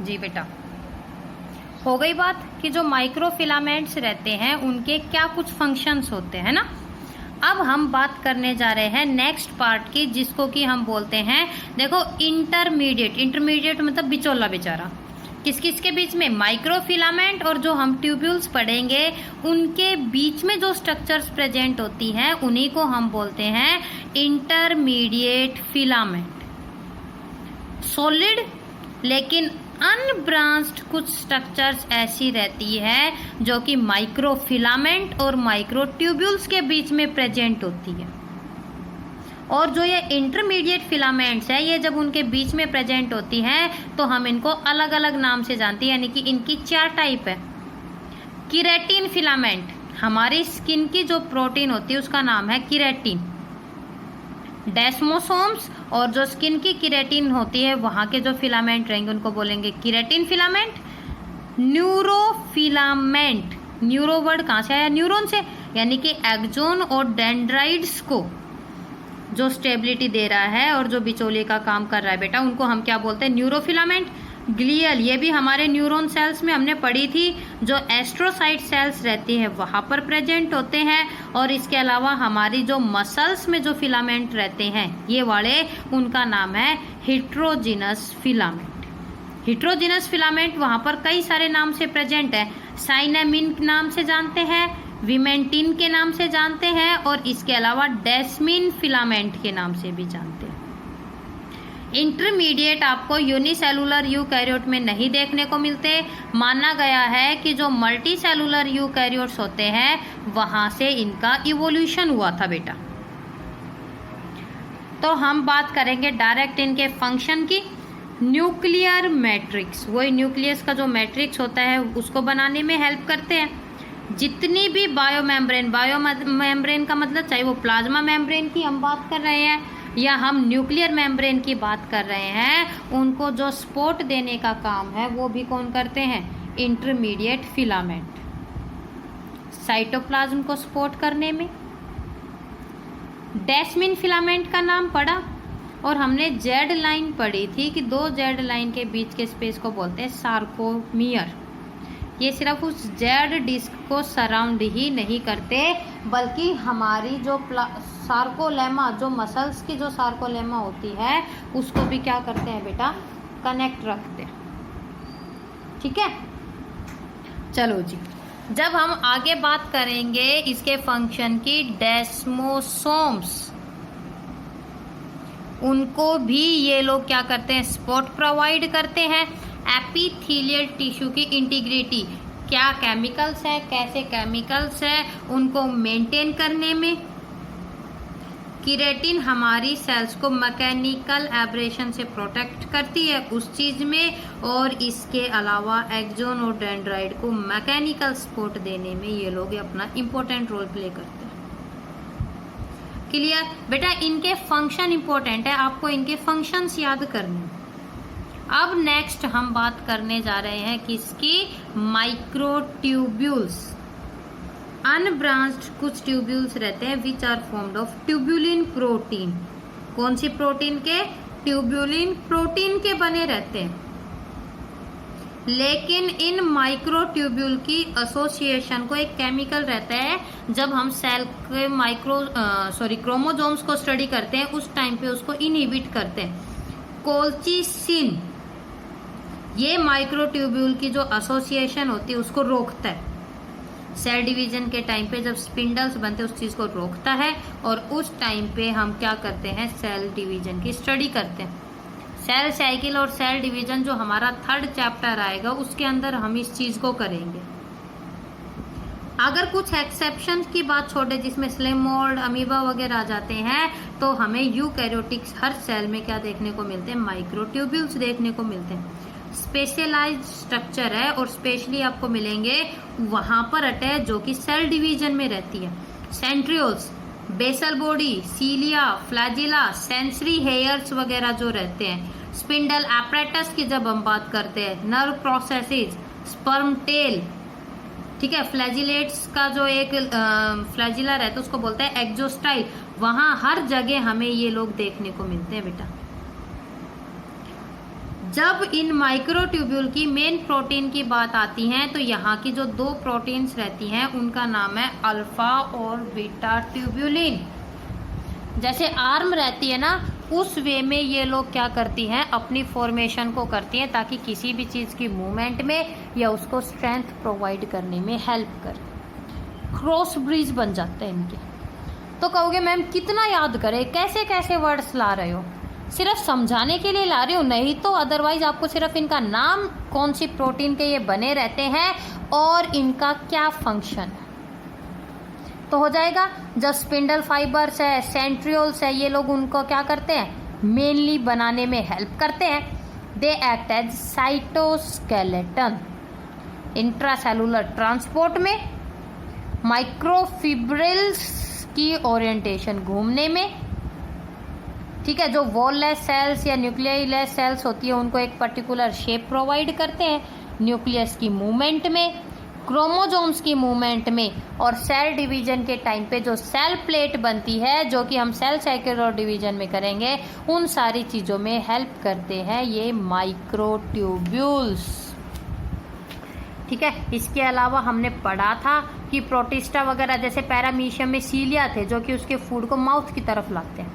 जी बेटा, हो गई बात कि जो माइक्रोफिलामेंट्स रहते हैं उनके क्या कुछ फंक्शंस होते हैं ना। अब हम बात करने जा रहे हैं नेक्स्ट पार्ट की, जिसको कि हम बोलते हैं, देखो, इंटरमीडिएट मतलब बिचौला बेचारा। किस किस के बीच में? माइक्रोफिलामेंट और जो हम ट्यूब्यूल्स पढ़ेंगे उनके बीच में जो स्ट्रक्चर्स प्रेजेंट होती हैं उन्हीं को हम बोलते हैं इंटरमीडिएट फिलामेंट। सॉलिड लेकिन अनब्रांच्ड कुछ स्ट्रक्चर्स ऐसी रहती है जो कि माइक्रोफिलामेंट और माइक्रोट्यूब्यूल्स के बीच में प्रेजेंट होती है। और जो ये इंटरमीडिएट फिलामेंट्स है, ये जब उनके बीच में प्रेजेंट होती हैं तो हम इनको अलग अलग नाम से जानते हैं, यानी कि इनकी 4 टाइप है। कीरेटिन फिलामेंट, हमारी स्किन की जो प्रोटीन होती है उसका नाम है कीरेटिन। डेस्मोसोम्स, और जो स्किन की कीरेटिन होती है वहाँ के जो फिलामेंट रहेंगे उनको बोलेंगे कीरेटिन फिलामेंट। न्यूरोफिलामेंट, न्यूरो वर्ड कहाँ से आया? न्यूरॉन से, यानी कि एक्सोन और डेंड्राइड्स को जो स्टेबिलिटी दे रहा है और जो बिचौलिए का काम कर रहा है बेटा, उनको हम क्या बोलते हैं? न्यूरोफिलामेंट। ग्लियल, ये भी हमारे न्यूरॉन सेल्स में हमने पढ़ी थी, जो एस्ट्रोसाइट सेल्स रहती है वहाँ पर प्रेजेंट होते हैं। और इसके अलावा हमारी जो मसल्स में जो फिलामेंट रहते हैं ये वाले, उनका नाम है हिट्रोजिनस फिलामेंट। हिट्रोजिनस फिलामेंट वहाँ पर कई सारे नाम से प्रेजेंट है। साइनामिन के नाम से जानते हैं, विमेंटिन के नाम से जानते हैं, और इसके अलावा डेस्मिन फिलामेंट के नाम से भी जानते हैं। इंटरमीडिएट आपको यूनिसेलुलर यूकैरियोट में नहीं देखने को मिलते। माना गया है कि जो मल्टी सेलुलर यूकैरियोट्स होते हैं वहां से इनका इवोल्यूशन हुआ था बेटा। तो हम बात करेंगे डायरेक्ट इनके फंक्शन की। न्यूक्लियर मैट्रिक्स, वही न्यूक्लियस का जो मैट्रिक्स होता है उसको बनाने में हेल्प करते हैं। जितनी भी बायोमेम्ब्रेन का मतलब चाहे वो प्लाज्मा मेम्ब्रेन की हम बात कर रहे हैं या हम न्यूक्लियर मेम्ब्रेन की बात कर रहे हैं, उनको जो सपोर्ट देने का काम है वो भी कौन करते हैं? Intermediate filament. साइटोप्लाज्म को सपोर्ट करने में। डेस्मिन फिलामेंट का नाम पढ़ा, और हमने जेड लाइन पढ़ी थी कि 2 जेड लाइन के बीच के स्पेस को बोलते हैं सार्कोमियर। ये सिर्फ उस जेड डिस्क को सराउंड ही नहीं करते, बल्कि हमारी जो सार्कोलेमा, जो मसल्स की जो सार्कोलेमा होती है उसको भी क्या करते हैं बेटा? कनेक्ट रखते हैं। ठीक है, चलो जी, जब हम आगे बात करेंगे इसके फंक्शन की, डेस्मोसोम्स, उनको भी ये लोग क्या करते हैं? सपोर्ट प्रोवाइड करते हैं। एपिथेलियल टिश्यू की इंटीग्रिटी, क्या केमिकल्स है, कैसे केमिकल्स है, उनको मेंटेन करने में। कीरेटिन हमारी सेल्स को मैकेनिकल एब्रेशन से प्रोटेक्ट करती है उस चीज में, और इसके अलावा एक्सोन और डेंड्राइड को मैकेनिकल सपोर्ट देने में ये लोग अपना इंपॉर्टेंट रोल प्ले करते हैं। क्लियर बेटा? इनके फंक्शन इंपॉर्टेंट है, आपको इनके फंक्शंस याद करने हैं। अब नेक्स्ट हम बात करने जा रहे हैं किसकी? माइक्रोट्यूब्यूल्स। अनब्रांच्ड कुछ ट्यूब्यूल्स रहते हैं which are formed of tubulin protein. कौन सी प्रोटीन के? ट्यूब्यूलिन प्रोटीन के बने रहते हैं। लेकिन इन माइक्रोट्यूब्यूल की एसोसिएशन को एक केमिकल रहता है, जब हम सेल के क्रोमोसोम्स को स्टडी करते हैं उस टाइम पे उसको इनहिबिट करते हैं, कोल्चिसिन। ये माइक्रोट्यूब्यूल की जो एसोसिएशन होती है उसको रोकता है। सेल डिवीजन के टाइम पे जब स्पिंडल्स बनते हैं उस चीज को रोकता है, और उस टाइम पे हम क्या करते हैं? सेल डिवीजन की स्टडी करते हैं। सेल साइकिल और सेल डिवीजन जो हमारा 3rd चैप्टर आएगा उसके अंदर हम इस चीज को करेंगे। अगर कुछ एक्सेप्शन की बात छोड़े जिसमें स्लिम मोल्ड, अमीबा वगैरह आ जाते हैं, तो हमें यूकैरियोटिक्स हर सेल में क्या देखने को मिलते हैं? माइक्रोट्यूब्यूल्स देखने को मिलते हैं। स्पेशलाइज्ड स्ट्रक्चर है, और स्पेशली आपको मिलेंगे वहां पर अटैच जो कि सेल डिवीजन में रहती है। Centrioles, basal body, cilia, flagella, sensory hairs वगैरह जो रहते हैं। स्पिंडल एपरेटस की जब हम बात करते हैं, नर्व प्रोसेसेस, स्पर्म टेल, ठीक है। फ्लैजिलेट्स का जो एक फ्लैजिला रहता है उसको बोलते हैं एक्जोस्टाइल। वहां हर जगह हमें ये लोग देखने को मिलते हैं बेटा। जब इन माइक्रोट्यूब्यूल की मेन प्रोटीन की बात आती है तो यहाँ की जो दो प्रोटीन्स रहती हैं उनका नाम है अल्फा और बीटा ट्यूब्यूलिन। जैसे आर्म रहती है ना, उस वे में ये लोग क्या करती हैं, अपनी फॉर्मेशन को करती हैं ताकि किसी भी चीज़ की मूवमेंट में या उसको स्ट्रेंथ प्रोवाइड करने में हेल्प करे। क्रॉस ब्रिज बन जाते हैं इनके। तो कहोगे मैम कितना याद करें, कैसे कैसे वर्ड्स ला रहे हो? सिर्फ समझाने के लिए ला रही हूँ, नहीं तो अदरवाइज आपको सिर्फ इनका नाम, कौन सी प्रोटीन के ये बने रहते हैं और इनका क्या फंक्शन है तो हो जाएगा। जब स्पिंडल फाइबर्स है, सेंट्रियोल्स है, ये लोग उनको क्या करते हैं, मेनली बनाने में हेल्प करते हैं। They act as cytoskeleton intracellular transport में, माइक्रोफिब्रिल्स की ओरिएंटेशन घूमने में, ठीक है। जो वॉललेस सेल्स या न्यूक्लियस सेल्स होती है उनको एक पर्टिकुलर शेप प्रोवाइड करते हैं, न्यूक्लियस की मूवमेंट में, क्रोमोसोम्स की मूवमेंट में, और सेल डिवीजन के टाइम पे जो सेल प्लेट बनती है, जो कि हम सेल साइकिल और डिवीजन में करेंगे, उन सारी चीज़ों में हेल्प करते हैं ये माइक्रोट्यूब्यूल्स, ठीक है। इसके अलावा हमने पढ़ा था कि प्रोटिस्टा वगैरह जैसे पैरामीशियम में सीलिया थे जो कि उसके फूड को माउथ की तरफ लाते हैं,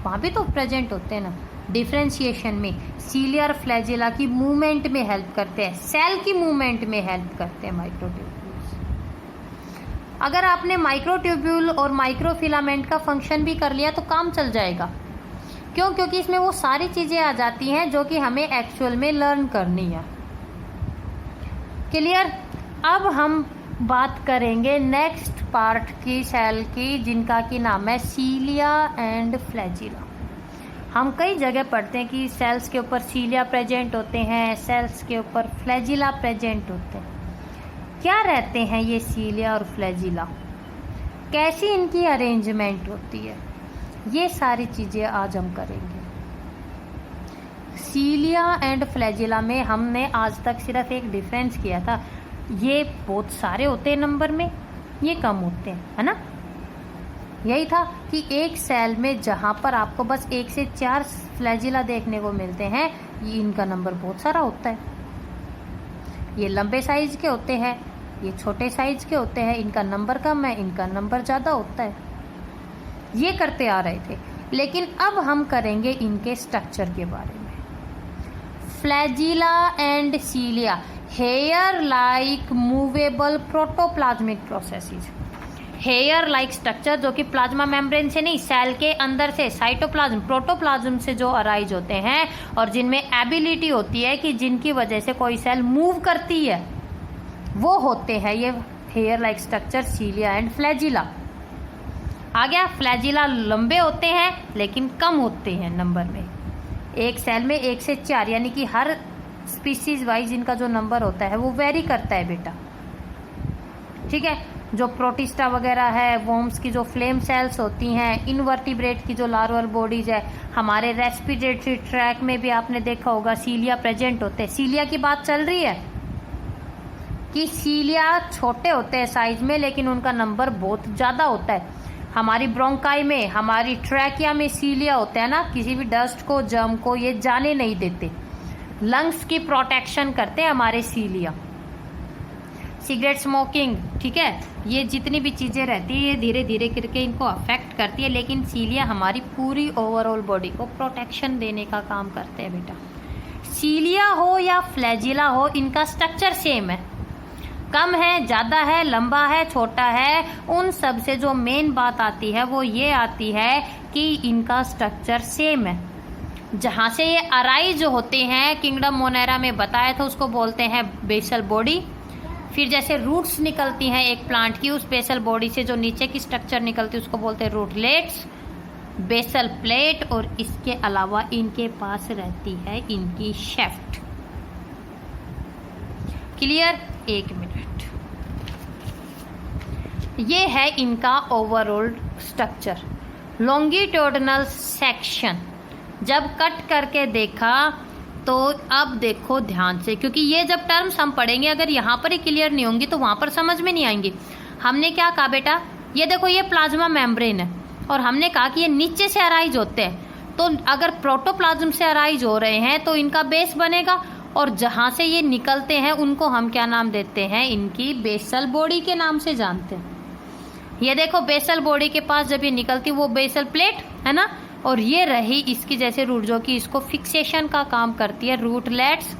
वहाँ भी तो प्रेजेंट होते हैं ना। डिफ्रेंशिएशन में सीलिया और फ्लैजिला की मूवमेंट में हेल्प करते हैं, सेल की मूवमेंट में हेल्प करते हैं माइक्रोट्यूब्यूल्स। अगर आपने माइक्रोट्यूब्यूल और माइक्रोफिलामेंट का फंक्शन भी कर लिया तो काम चल जाएगा। क्यों? क्योंकि इसमें वो सारी चीज़ें आ जाती हैं जो कि हमें एक्चुअल में लर्न करनी है। क्लियर? अब हम बात करेंगे नेक्स्ट पार्ट की सेल की, जिनका की नाम है सीलिया एंड फ्लैजिला। हम कई जगह पढ़ते हैं कि सेल्स के ऊपर सीलिया प्रेजेंट होते हैं, सेल्स के ऊपर फ्लैजिला प्रेजेंट होते हैं। क्या रहते हैं ये सीलिया और फ्लैजिला, कैसी इनकी अरेंजमेंट होती है, ये सारी चीज़ें आज हम करेंगे। सीलिया एंड फ्लैजिला में हमने आज तक सिर्फ एक डिफरेंस किया था, ये बहुत सारे होते हैं नंबर में, ये कम होते हैं, है ना। यही था कि एक सेल में जहाँ पर आपको बस 1 से 4 फ्लैजिला देखने को मिलते हैं, ये इनका नंबर बहुत सारा होता है। ये लंबे साइज के होते हैं, ये छोटे साइज के होते हैं, इनका नंबर कम है, इनका नंबर ज़्यादा होता है। ये करते आ रहे थे, लेकिन अब हम करेंगे इनके स्ट्रक्चर के बारे में। Flagella and cilia hair like movable protoplasmic processes. Hair like structure जो कि प्लाज्मा मेम्ब्रेन से नहीं, सेल के अंदर से साइटोप्लाज्म, प्रोटोप्लाज्म से जो अराइज होते हैं और जिनमें एबिलिटी होती है कि जिनकी वजह से कोई सेल मूव करती है, वो होते हैं ये hair like structure cilia and flagella. आ गया। फ्लैजिला लंबे होते हैं लेकिन कम होते हैं नंबर में, एक सेल में 1 से 4, यानी कि हर स्पीसीज वाइज इनका जो नंबर होता है वो वेरी करता है बेटा, ठीक है। जो प्रोटिस्टा वगैरह है, वॉर्म्स की जो फ्लेम सेल्स होती हैं, इनवर्टिब्रेट की जो लार्वल बॉडीज है, हमारे रेस्पिरेटरी ट्रैक में भी आपने देखा होगा सीलिया प्रेजेंट होते हैं। सीलिया की बात चल रही है कि सीलिया छोटे होते हैं साइज में लेकिन उनका नंबर बहुत ज़्यादा होता है। हमारी ब्रोंकाई में, हमारी ट्रैकिया में सीलिया होते हैं ना, किसी भी डस्ट को, जर्म को ये जाने नहीं देते, लंग्स की प्रोटेक्शन करते हैं हमारे सीलिया। सिगरेट स्मोकिंग, ठीक है, ये जितनी भी चीज़ें रहती है ये धीरे धीरे करके इनको अफेक्ट करती है, लेकिन सीलिया हमारी पूरी ओवरऑल बॉडी को प्रोटेक्शन देने का काम करते हैं बेटा। सीलिया हो या फ्लैजिला हो, इनका स्ट्रक्चर सेम है, कम है, ज़्यादा है, लंबा है, छोटा है, उन सब से जो मेन बात आती है वो ये आती है कि इनका स्ट्रक्चर सेम है। जहाँ से ये अराइज होते हैं, किंगडम मोनेरा में बताया था, उसको बोलते हैं बेसल बॉडी। फिर जैसे रूट्स निकलती हैं एक प्लांट की, उस बेसल बॉडी से जो नीचे की स्ट्रक्चर निकलती है उसको बोलते हैं रूटलेट्स, बेसल प्लेट, और इसके अलावा इनके पास रहती है इनकी शेफ्ट। क्लियर? 1 मिनट। ये है इनका ओवरऑल स्ट्रक्चर। लॉन्गिट्यूडनल सेक्शन जब कट करके देखा तो अब देखो ध्यान से, क्योंकि ये जब टर्म्स हम पढ़ेंगे अगर यहाँ पर ही क्लियर नहीं होंगी तो वहाँ पर समझ में नहीं आएंगी। हमने क्या कहा बेटा, ये देखो ये प्लाज्मा मेम्ब्रेन है और हमने कहा कि ये नीचे से अराइज होते हैं, तो अगर प्रोटोप्लाज्म से अराइज हो रहे हैं तो इनका बेस बनेगा, और जहां से ये निकलते हैं उनको हम क्या नाम देते हैं, इनकी बेसल बॉडी के नाम से जानते हैं। ये देखो बेसल बॉडी के पास जब ये निकलती वो बेसल प्लेट है ना, और ये रही इसकी जैसे रूट जो कि इसको फिक्सेशन का काम करती है, रूटलेट्स।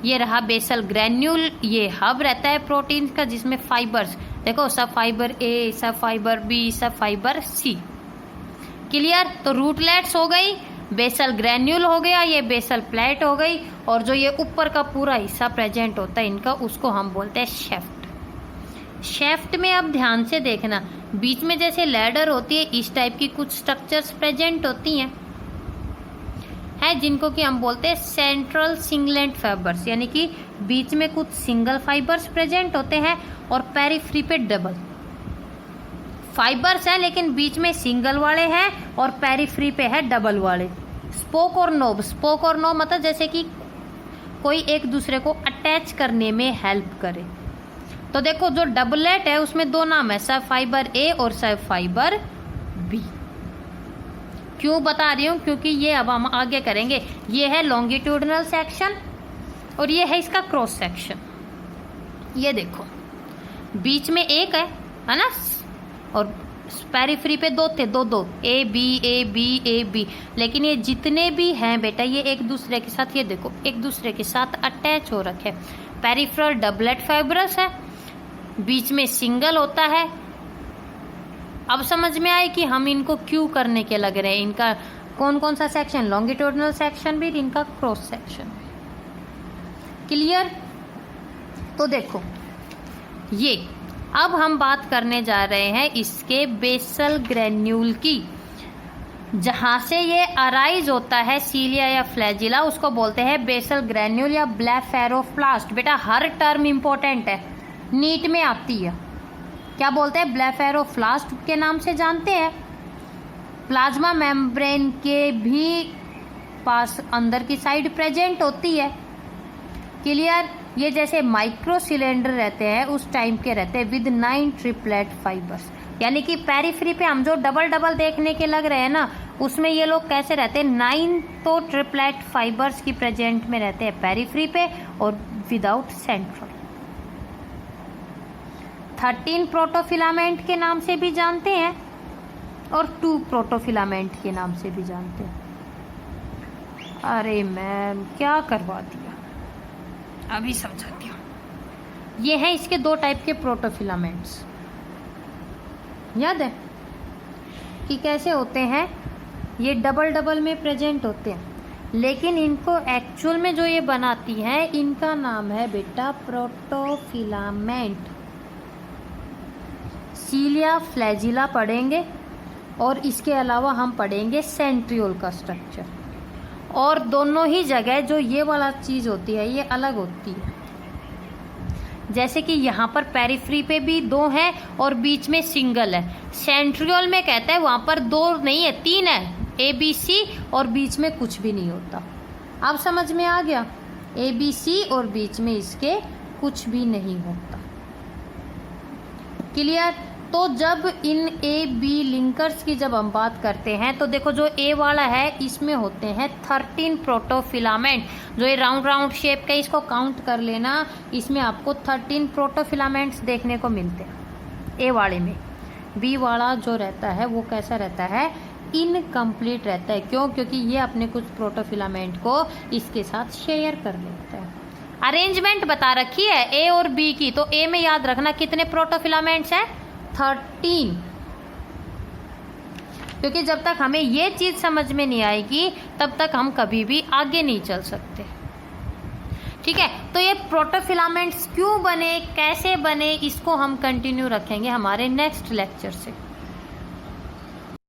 ये रहा बेसल ग्रैन्यूल, ये हब रहता है प्रोटीन का जिसमें फाइबर्स, देखो सब फाइबर ए, सब फाइबर बी, सब फाइबर सी। क्लियर? तो रूटलेट्स हो गई, बेसल ग्रैन्यूल हो गया, ये बेसल प्लेट हो गई, और जो ये ऊपर का पूरा हिस्सा प्रेजेंट होता है इनका, उसको हम बोलते हैं शेफ्ट। शेफ्ट में अब ध्यान से देखना, बीच में जैसे लैडर होती है इस टाइप की कुछ स्ट्रक्चर्स प्रेजेंट होती हैं, है जिनको कि हम बोलते हैं सेंट्रल सिंगलेंट फाइबर्स, यानी कि बीच में कुछ सिंगल फाइबर्स प्रेजेंट होते हैं और पेरिफ्री पे डबल फाइबर्स है, लेकिन बीच में सिंगल वाले हैं और पेरिफ्री पे है डबल वाले। स्पोक और नोब, स्पोक और नोब मतलब जैसे कि कोई एक दूसरे को अटैच करने में हेल्प करे। तो देखो जो डबलेट है उसमें दो नाम है, सब फाइबर ए और सब फाइबर बी। क्यों बता रही हूँ, क्योंकि ये अब हम आगे करेंगे। ये है लॉन्गिट्यूडनल सेक्शन और ये है इसका क्रॉस सेक्शन। ये देखो बीच में एक है ना, और पेरिफ्री पे दो थे, दो ए बी, लेकिन ये जितने भी हैं बेटा ये एक दूसरे के साथ, ये देखो एक दूसरे के साथ अटैच हो रखे। पेरिफेरल डबलेट फाइब्रस है, बीच में सिंगल होता है। अब समझ में आए कि हम इनको क्यों करने के लग रहे हैं, इनका कौन कौन सा सेक्शन, लॉन्गिट्यूडनल सेक्शन भी, इनका क्रॉस सेक्शन। क्लियर? तो देखो ये अब हम बात करने जा रहे हैं इसके बेसल ग्रैन्यूल की, जहां से ये अराइज होता है सीलिया या फ्लैजिला, उसको बोलते हैं बेसल ग्रैन्यूल या ब्लेफेरोप्लास्ट। बेटा हर टर्म इंपॉर्टेंट है, नीट में आती है। क्या बोलते हैं? ब्लेफेरोप्लास्ट के नाम से जानते हैं। प्लाज्मा मेम्ब्रेन के भी पास अंदर की साइड प्रेजेंट होती है। क्लियर? ये जैसे माइक्रो सिलेंडर रहते हैं उस टाइप के रहते हैं विद 9 ट्रिपलेट फाइबर्स, यानी कि पेरिफ्री पे हम जो डबल डबल देखने के लग रहे हैं ना, उसमें ये लोग कैसे रहते हैं, 9 तो ट्रिपलेट फाइबर्स की प्रेजेंट में रहते हैं पेरिफ्री पे और विदाउट सेंट्रल। 13 प्रोटोफिलामेंट के नाम से भी जानते हैं और 2 प्रोटोफिलामेंट के नाम से भी जानते हैं। अरे मैम क्या करवा दिया, अभी समझाती हूँ। ये है इसके 2 टाइप के प्रोटोफिलामेंट्स, याद है कि कैसे होते हैं, ये डबल डबल में प्रेजेंट होते हैं, लेकिन इनको एक्चुअल में जो ये बनाती है इनका नाम है बेटा प्रोटोफिलामेंट। सीलिया फ्लैजिला पढ़ेंगे और इसके अलावा हम पढ़ेंगे सेंट्रियोल का स्ट्रक्चर, और दोनों ही जगह जो ये वाला चीज़ होती है ये अलग होती है। जैसे कि यहाँ पर पेरिफ्री पे भी 2 हैं और बीच में सिंगल है। सेंट्रियोल में कहता है वहाँ पर 2 नहीं है 3 है, ABC, और बीच में कुछ भी नहीं होता। अब समझ में आ गया, ABC और बीच में इसके कुछ भी नहीं होता। क्लियर? तो जब इन ए बी लिंकर्स की जब हम बात करते हैं तो देखो जो ए वाला है इसमें होते हैं 13 प्रोटोफिलामेंट, जो ये राउंड राउंड शेप का, इसको काउंट कर लेना, इसमें आपको 13 प्रोटोफिलामेंट्स देखने को मिलते हैं ए वाले में। बी वाला जो रहता है वो कैसा रहता है, इनकम्प्लीट रहता है। क्यों? क्योंकि ये अपने कुछ प्रोटोफिलामेंट को इसके साथ शेयर कर लेता है। अरेंजमेंट बता रखी है ए और बी की, तो ए में याद रखना कितने प्रोटोफिलामेंट्स हैं, 13। क्योंकि जब तक हमें ये चीज समझ में नहीं आएगी तब तक हम कभी भी आगे नहीं चल सकते। ठीक है? तो ये प्रोटोफिलामेंट्स क्यों बने, कैसे बने, इसको हम कंटिन्यू रखेंगे हमारे नेक्स्ट लेक्चर से।